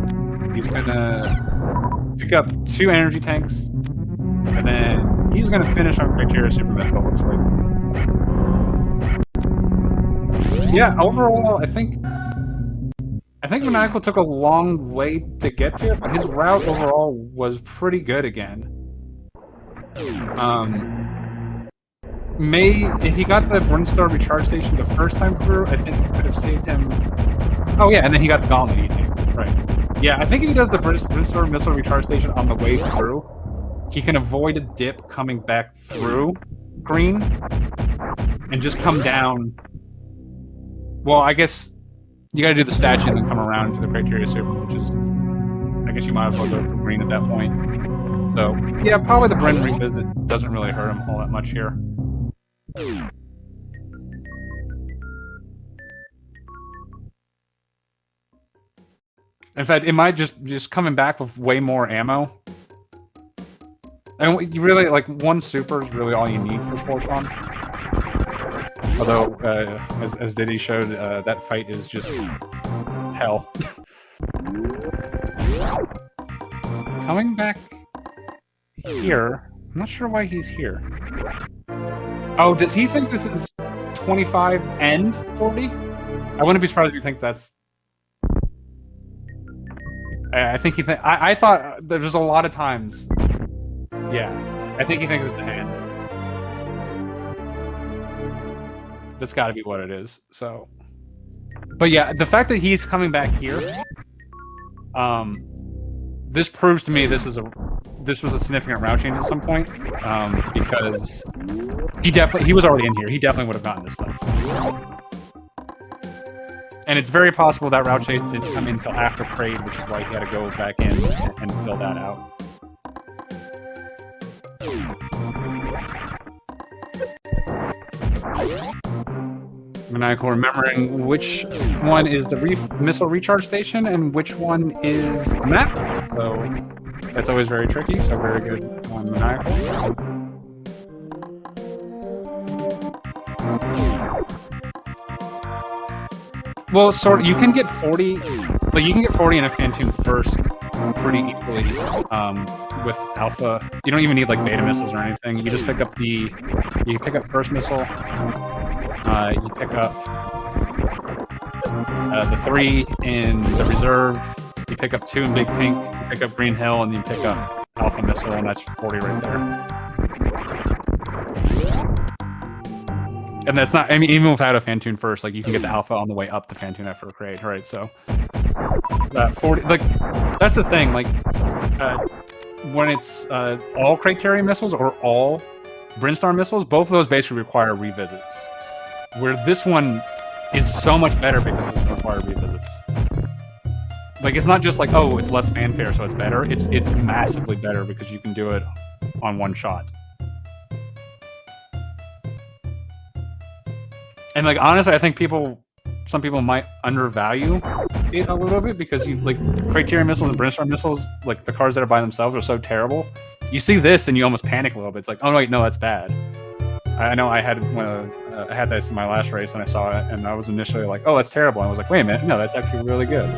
Speaker 1: He's going to pick up 2 energy tanks. And then he's going to finish on criteria super missile, looks like. Yeah, overall, I think Maniacal took a long way to get to it, but his route overall was pretty good again. If he got the Brinstar recharge station the first time through, I think it could have saved him. Oh yeah, and then he got the Gauntlet E-tank, right? Yeah, I think if he does the Brinstar missile recharge station on the way through, he can avoid a dip coming back through green and just come down. Well, I guess you gotta do the statue and then come around to the criteria super, which is, I guess you might as well go through green at that point. So, yeah, probably the Bren revisit doesn't really hurt him all that much here. In fact, it might just coming back with way more ammo. And you really, like, one super is really all you need for Sports Spawn. Although, as Diddy showed, that fight is just hell. Coming back here, I'm not sure why he's here. Oh, does he think this is 25 and 40? I wouldn't be surprised if you think that's... I think he think I thought there's a lot of times. Yeah, I think he thinks it's the hand. That's got to be what it is. So, but yeah, the fact that he's coming back here, this proves to me this was a significant route change at some point, because he was already in here. He definitely would have gotten this stuff. And it's very possible that route chase didn't come in until after Kraid, which is why he had to go back in and fill that out. Maniacal remembering which one is the missile recharge station and which one is the map. So that's always very tricky, so very good on Maniacal. Well, sort of, you can get 40, like you can get 40 in a Phantom first pretty equally with Alpha. You don't even need like beta missiles or anything. You just pick up you pick up first missile, you pick up the 3 in the reserve, you pick up 2 in Big Pink, you pick up Green Hill, and you pick up Alpha missile, and that's 40 right there. And that's not, I mean, even without a Phantom first, like, you can get the Alpha on the way up the Phantom after a Kraid, right? So, 40, like, that's the thing, like, when it's all Kraid missiles or all Brinstar missiles, both of those basically require revisits. Where this one is so much better because it doesn't require revisits. Like, it's not just like, oh, it's less fanfare, so it's better. It's massively better because you can do it on one shot. And like honestly, I think some people might undervalue it a little bit because you like Criterion missiles and Brinstar missiles, like the cars that are by themselves are so terrible. You see this and you almost panic a little bit. It's like, oh wait, no, that's bad. I know I had this in my last race and I saw it and I was initially like, oh, that's terrible. And I was like, wait a minute, no, that's actually really good.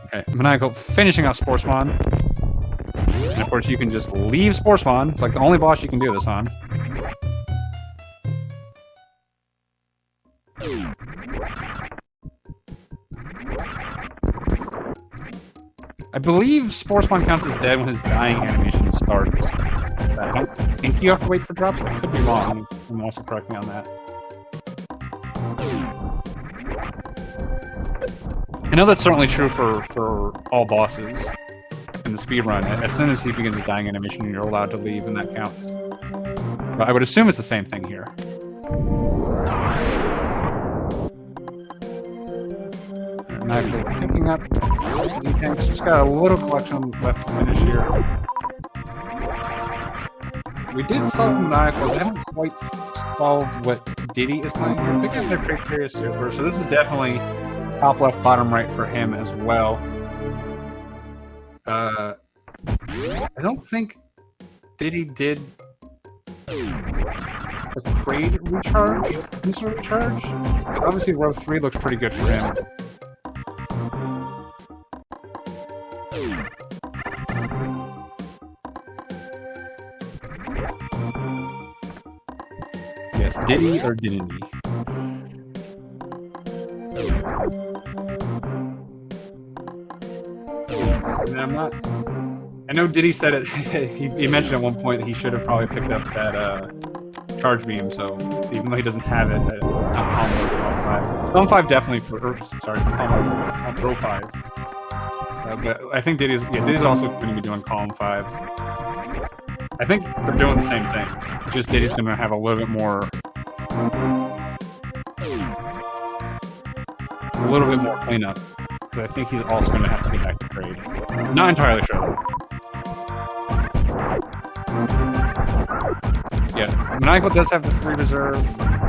Speaker 1: Okay, Maniacal finishing off Sports Spawn. And of course, you can just leave Sports Spawn. It's like the only boss you can do this on. I believe Sports Spawn counts as dead when his dying animation starts. I don't think you have to wait for drops. I could be wrong. You can also correct me on that. I know that's certainly true for all bosses in the speedrun. As soon as he begins his dying animation, you're allowed to leave, and that counts. But I would assume it's the same thing here. Maniacal picking up tanks. Just got a little collection left to finish here. We did solve Maniacal. We haven't quite solved what Diddy is playing here. Picking up their Precarious Super. So this is definitely top left, bottom right for him as well. I don't think Diddy did a Kraid recharge, missile recharge. But obviously, row 3 looks pretty good for him. Yes, Diddy or Diddy. And I'm not. I know Diddy said it. he mentioned at one point that he should have probably picked up that charge beam. So even though he doesn't have it, Column 5 definitely for. Sorry, Row 5. But I think Diddy's also going to be doing Column 5. I think they're doing the same thing. It's just Diddy's going to have a little bit more cleanup. Because I think he's also going to have to get back to Kraid. Not entirely sure though. Yeah, Maniacal does have the 3 reserve.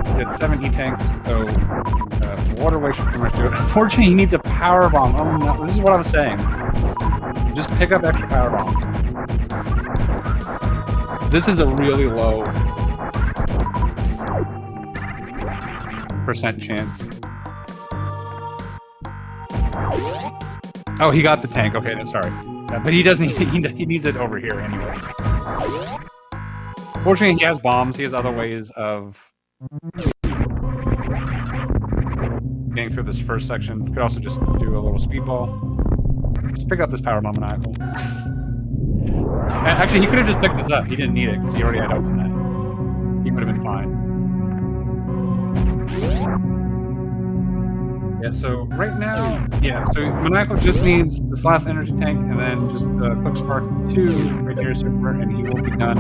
Speaker 1: He's at 7 E-tanks, so waterway should pretty much do it. Unfortunately, he needs a power bomb. Oh no, this is what I was saying. Just pick up extra power bombs. This is a really low percent chance. Oh, he got the tank. Okay, then sorry. But he doesn't. He needs it over here, anyways. Fortunately, he has bombs. He has other ways of getting through this first section. Could also just do a little speedball. Just pick up this power bomb, Maniacal. Actually, he could have just picked this up. He didn't need it because he already had opened that. He would have been fine. Yeah, so right now, so Maniacal just needs this last energy tank and then just Quick Spark 2 right here, super, and he will be done.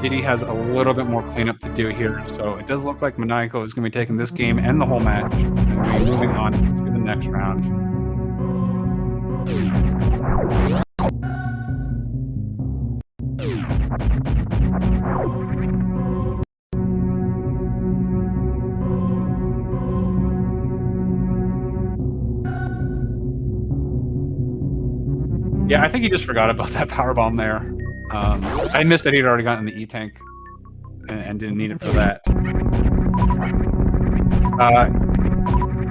Speaker 1: Diddy has a little bit more cleanup to do here, so it does look like Maniacal is going to be taking this game and the whole match, and moving on to the next round. Yeah, I think he just forgot about that power bomb there. I missed that he'd already gotten the E-tank and didn't need it for that.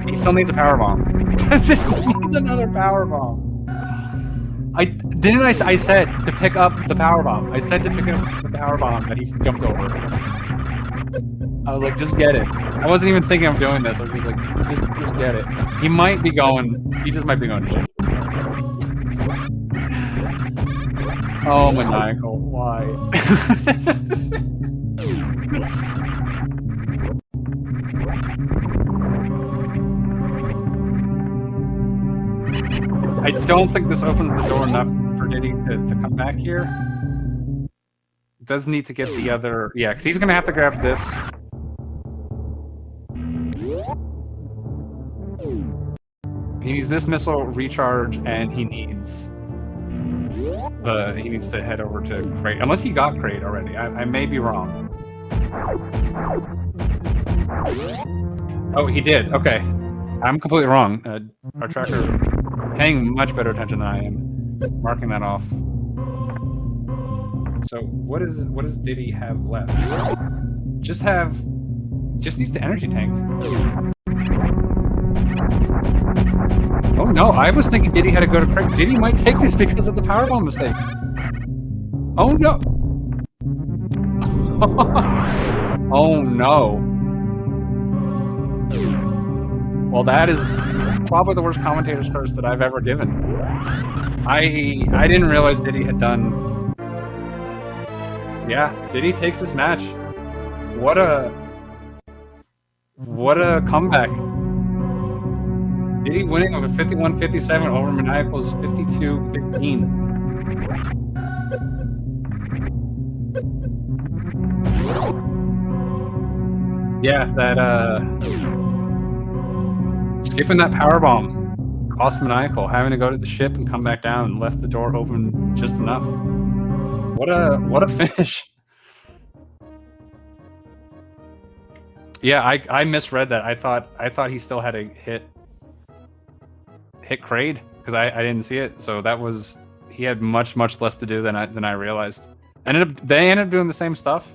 Speaker 1: He still needs a power bomb. He needs another power bomb. I said to pick up the power bomb. I said to pick up the power bomb that he jumped over. I was like, just get it. I wasn't even thinking of doing this. I was just like, just get it. He might be going. He just might be going to shit. Oh, Maniacal, why? I don't think this opens the door enough for Diddy to come back here. Does need to get the other... Yeah, because he's going to have to grab this. He needs this missile recharge, and he needs... he needs to head over to Crate. Unless he got Crate already. I may be wrong. Oh, he did. Okay. I'm completely wrong. Our tracker paying much better attention than I am. Marking that off. So what does Diddy have left? Just needs the energy tank. Oh no, I was thinking Diddy had to go to Crate. Diddy might take this because of the powerbomb mistake. Oh no! Oh no. Well, that is probably the worst commentator's curse that I've ever given. I didn't realize Diddy had done... Yeah, Diddy takes this match. What a comeback. Diddy winning over 51-57 over Maniacal's 52-15. Yeah, that skipping that powerbomb cost Maniacal, having to go to the ship and come back down and left the door open just enough. What a finish. Yeah, I misread that. I thought he still had to hit Kraid because I didn't see it. So that was, he had much less to do than I realized. They ended up doing the same stuff.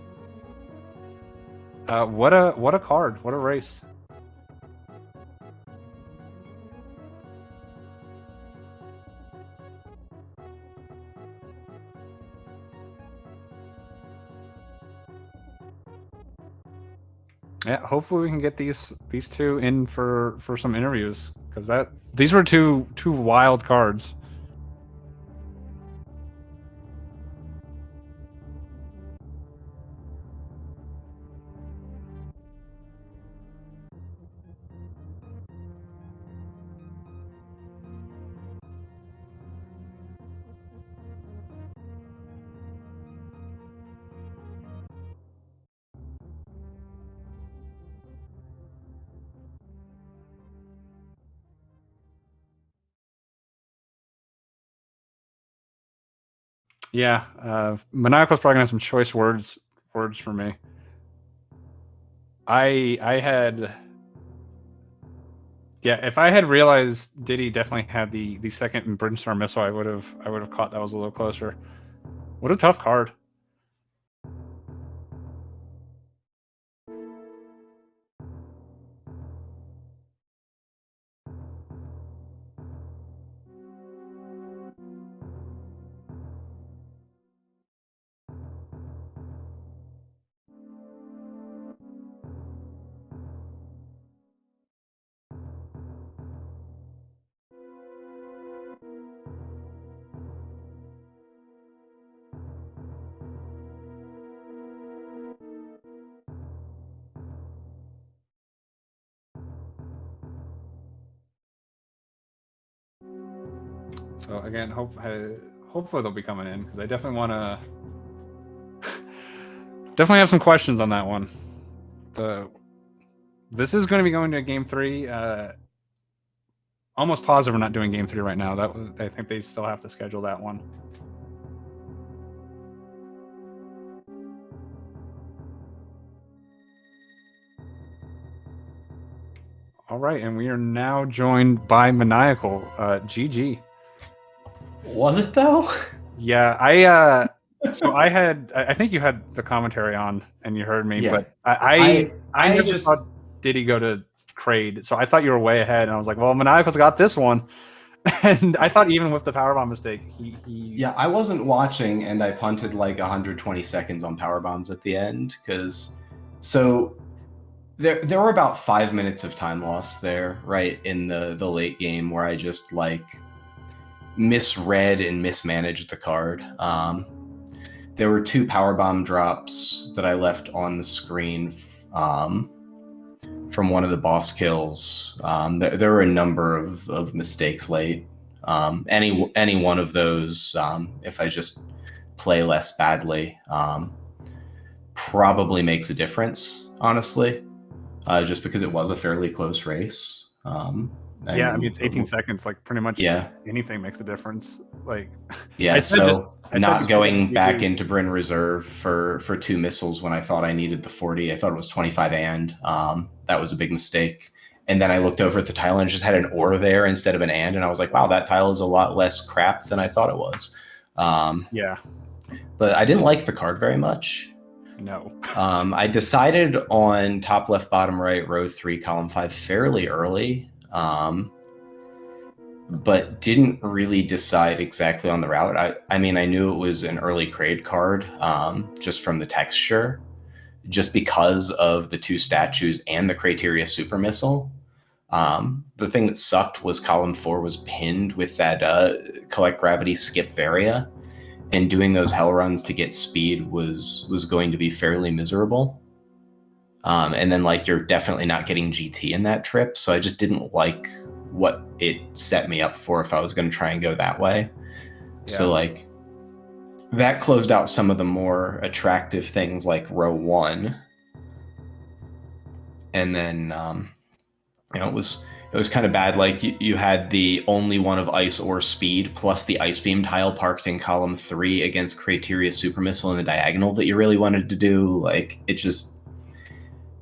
Speaker 1: What a card. What a race. Yeah, hopefully we can get these two in for some interviews, because these were two wild cards. Yeah, Maniacal's probably gonna have some choice words for me. I had. Yeah, if I had realized Diddy definitely had the second Brimstone missile, I would have caught that was a little closer. What a tough card. So again, hopefully they'll be coming in because I definitely want to definitely have some questions on that one. This is going to be going to game 3. Almost positive we're not doing game 3 right now. I think they still have to schedule that one. All right, and we are now joined by Maniacal. GG.
Speaker 2: Was it though?
Speaker 1: Yeah, I think you had the commentary on and you heard me,
Speaker 2: Yeah.
Speaker 1: but I never
Speaker 2: just
Speaker 1: thought Diddy go to Kraid, so I thought you were way ahead, and I was like, well, Maniacal's got this one. And I thought even with the powerbomb mistake, he
Speaker 2: yeah, I wasn't watching, and I punted like 120 seconds on power bombs at the end because there were about 5 minutes of time lost there, right in the late game where I just like misread and mismanaged the card. There were 2 powerbomb drops that I left on the screen from one of the boss kills. There were a number of mistakes late. Any one of those, if I just play less badly, probably makes a difference, honestly, just because it was a fairly close race.
Speaker 1: I mean, it's 18 seconds. Like, pretty much anything makes a difference. Like,
Speaker 2: yeah, not going back into Bryn Reserve for 2 missiles when I thought I needed the 40. I thought it was 25 and that was a big mistake. And then I looked over at the tile and it just had an or there instead of an and I was like, wow, that tile is a lot less crap than I thought it was.
Speaker 1: Yeah.
Speaker 2: But I didn't like the card very much.
Speaker 1: No.
Speaker 2: I decided on top left, bottom right, row 3, column 5 fairly early. But didn't really decide exactly on the route. I mean, I knew it was an early Kraid card, just from the texture, just because of the 2 statues and the Criteria Super Missile. The thing that sucked was column 4 was pinned with that collect gravity skip Varia, and doing those hell runs to get speed was going to be fairly miserable. And then like you're definitely not getting GT in that trip, so I just didn't like what it set me up for if I was going to try and go that way. Yeah. So like that closed out some of the more attractive things like row 1. And then it was kind of bad. Like you had the only one of ice or speed plus the ice beam tile parked in column 3 against Criteria Super Missile in the diagonal that you really wanted to do. Like it just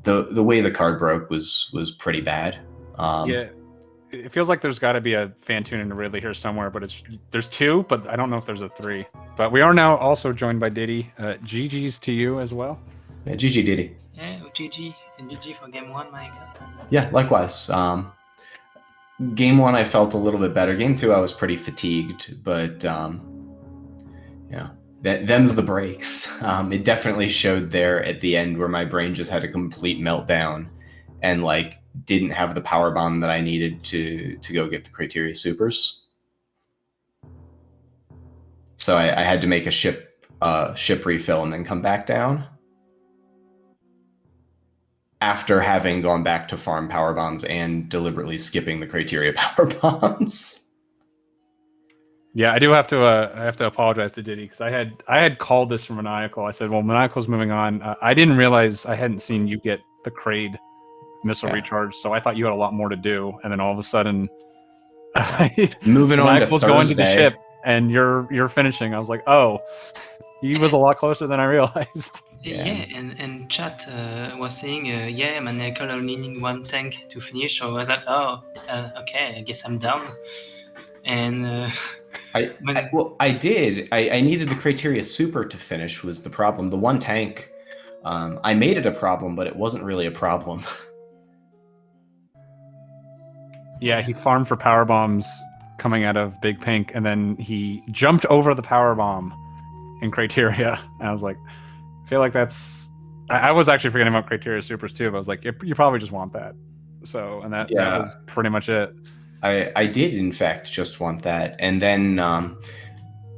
Speaker 2: the way the card broke was pretty bad.
Speaker 1: Yeah. It feels like there's got to be a fan tune in Ridley here somewhere, but there's 2, but I don't know if there's a 3. But we are now also joined by Diddy. GG's to you as well.
Speaker 2: Yeah, GG Diddy.
Speaker 3: Yeah, GG and GG for game 1, Mike.
Speaker 2: Yeah, likewise. Game 1 I felt a little bit better. Game 2 I was pretty fatigued, but them's the breaks. It definitely showed there at the end where my brain just had a complete meltdown and like didn't have the power bomb that I needed to go get the Criteria Supers. So I had to make a ship refill and then come back down after having gone back to farm power bombs and deliberately skipping the Criteria power bombs.
Speaker 1: Yeah, I do have to apologize to Diddy because I had called this from Maniacal. I said, well, Maniacal's moving on. I didn't realize I hadn't seen you get the Kraid missile recharge, so I thought you had a lot more to do, and then all of a sudden
Speaker 2: moving on to Thursday,
Speaker 1: going to the ship and you're finishing. I was like, oh. he was a lot closer than I realized.
Speaker 3: Yeah, and chat was saying, yeah, Maniacal only need one tank to finish. So I was like, oh, okay, I guess I'm down. And
Speaker 2: I did. I needed the criteria super to finish was the problem. The one tank, I made it a problem, but it wasn't really a problem.
Speaker 1: Yeah, he farmed for power bombs coming out of Big Pink, and then he jumped over the power bomb in criteria. And I was like, I feel like that's. I was actually forgetting about criteria supers too, but I was like, you probably just want that. So, and that was pretty much it.
Speaker 2: I did, in fact, just want that. And then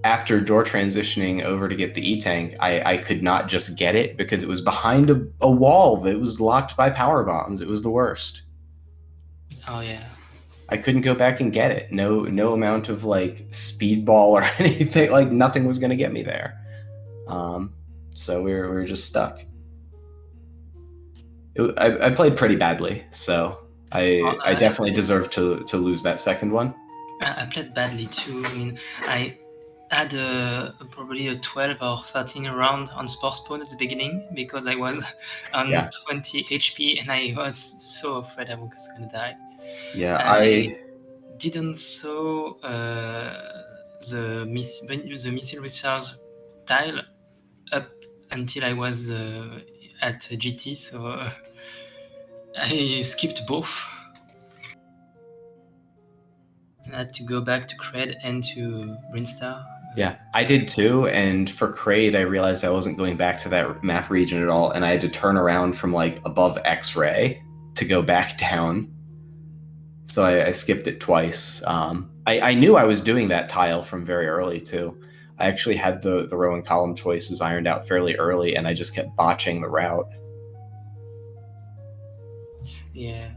Speaker 2: after door transitioning over to get the E-Tank, I could not just get it because it was behind a wall that was locked by power bombs. It was the worst.
Speaker 3: Oh, yeah.
Speaker 2: I couldn't go back and get it. No amount of like speedball or anything. Like nothing was going to get me there. So we were just stuck. I played pretty badly, so I definitely deserve to lose that second one.
Speaker 3: I played badly too. I mean, I had probably a 12 or 13 round on sports spawn at the beginning because I was on 20 HP and I was so afraid I was gonna die.
Speaker 2: Yeah,
Speaker 3: I didn't throw the missile recharge tile up until I was at GT, so I skipped both. I had to go back to Cred and to Brinstar.
Speaker 2: Yeah, I did too. And for Craid, I realized I wasn't going back to that map region at all, and I had to turn around from like above X-ray to go back down. So I skipped it twice. I knew I was doing that tile from very early too. I actually had the row and column choices ironed out fairly early, and I just kept botching the route.
Speaker 3: Yeah.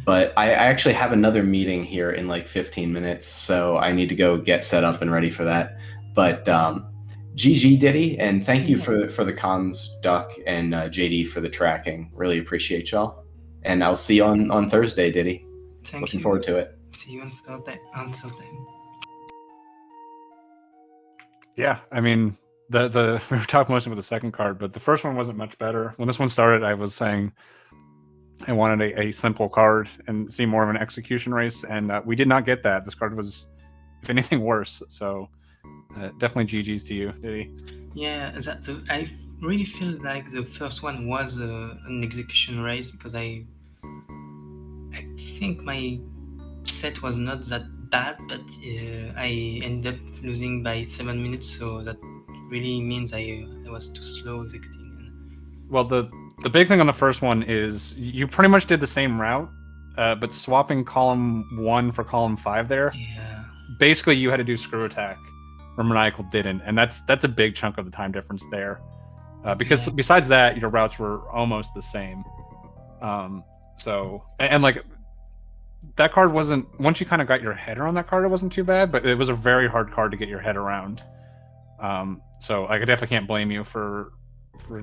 Speaker 2: But I actually have another meeting here in like 15 minutes, so I need to go get set up and ready for that. But GG Diddy, and thank you for the comms, Duck, and JD for the tracking. Really appreciate y'all. And I'll see you on Thursday, Diddy. Looking forward to it.
Speaker 3: See you on Thursday.
Speaker 1: Yeah, I mean, we were talking mostly about the second card, but the first one wasn't much better. When this one started, I was saying I wanted a simple card and see more of an execution race, and we did not get that. This card was, if anything, worse. So definitely GG's to you, Diddy.
Speaker 3: Yeah, I really feel like the first one was an execution race because I think my set was not that bad, but I ended up losing by 7 minutes, so that really means I was too slow executing.
Speaker 1: Well, the big thing on the first one is you pretty much did the same route, but swapping column 1 for column 5 there.
Speaker 3: Yeah.
Speaker 1: Basically, you had to do screw attack, where Maniacal didn't, and that's a big chunk of the time difference there. Because besides that, your routes were almost the same. So like that card wasn't, once you kind of got your head around that card, it wasn't too bad, but it was a very hard card to get your head around. So I definitely can't blame you for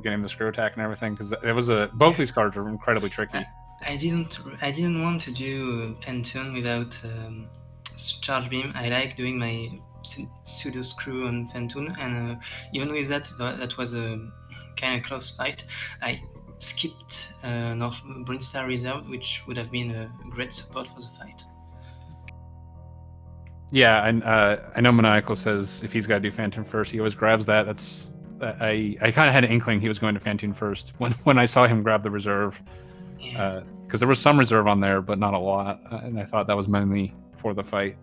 Speaker 1: getting the screw attack and everything, because it was both these cards are incredibly tricky.
Speaker 3: I didn't want to do Pantone without charge beam. I like doing my pseudo screw on Pantone, and even with that was a kind of close fight. I skipped North Brinstar Reserve, which would have been a great support for the fight.
Speaker 1: Yeah, and I know Maniacal says if he's got to do Phantom first, he always grabs that. That's I kind of had an inkling he was going to Phantom first when I saw him grab the reserve, because there was some reserve on there, but not a lot, and I thought that was mainly for the fight.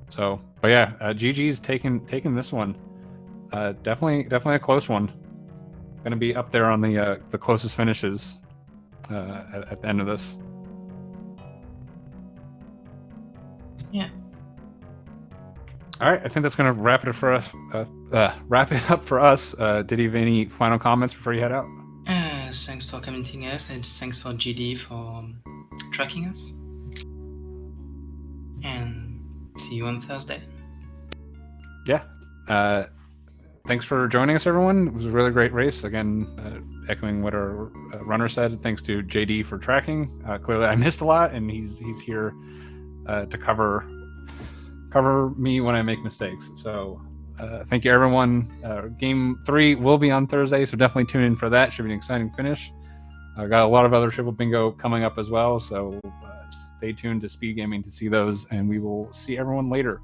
Speaker 1: So, but yeah, GG's taking this one. Definitely a close one. Going to be up there on the closest finishes at the end of this.
Speaker 3: Yeah.
Speaker 1: All right, I think that's going to wrap it up for us. Did you have any final comments before you head out?
Speaker 3: Thanks for commenting us, and thanks for GD for tracking us. And see you on Thursday.
Speaker 1: Yeah. Thanks for joining us, everyone. It was a really great race. Again, echoing what our runner said, thanks to JD for tracking. Clearly, I missed a lot, and he's here to cover me when I make mistakes. So Thank you, everyone. Game 3 will be on Thursday, so definitely tune in for that. Should be an exciting finish. I got a lot of other Triple Bingo coming up as well, so stay tuned to SpeedGaming to see those, and we will see everyone later.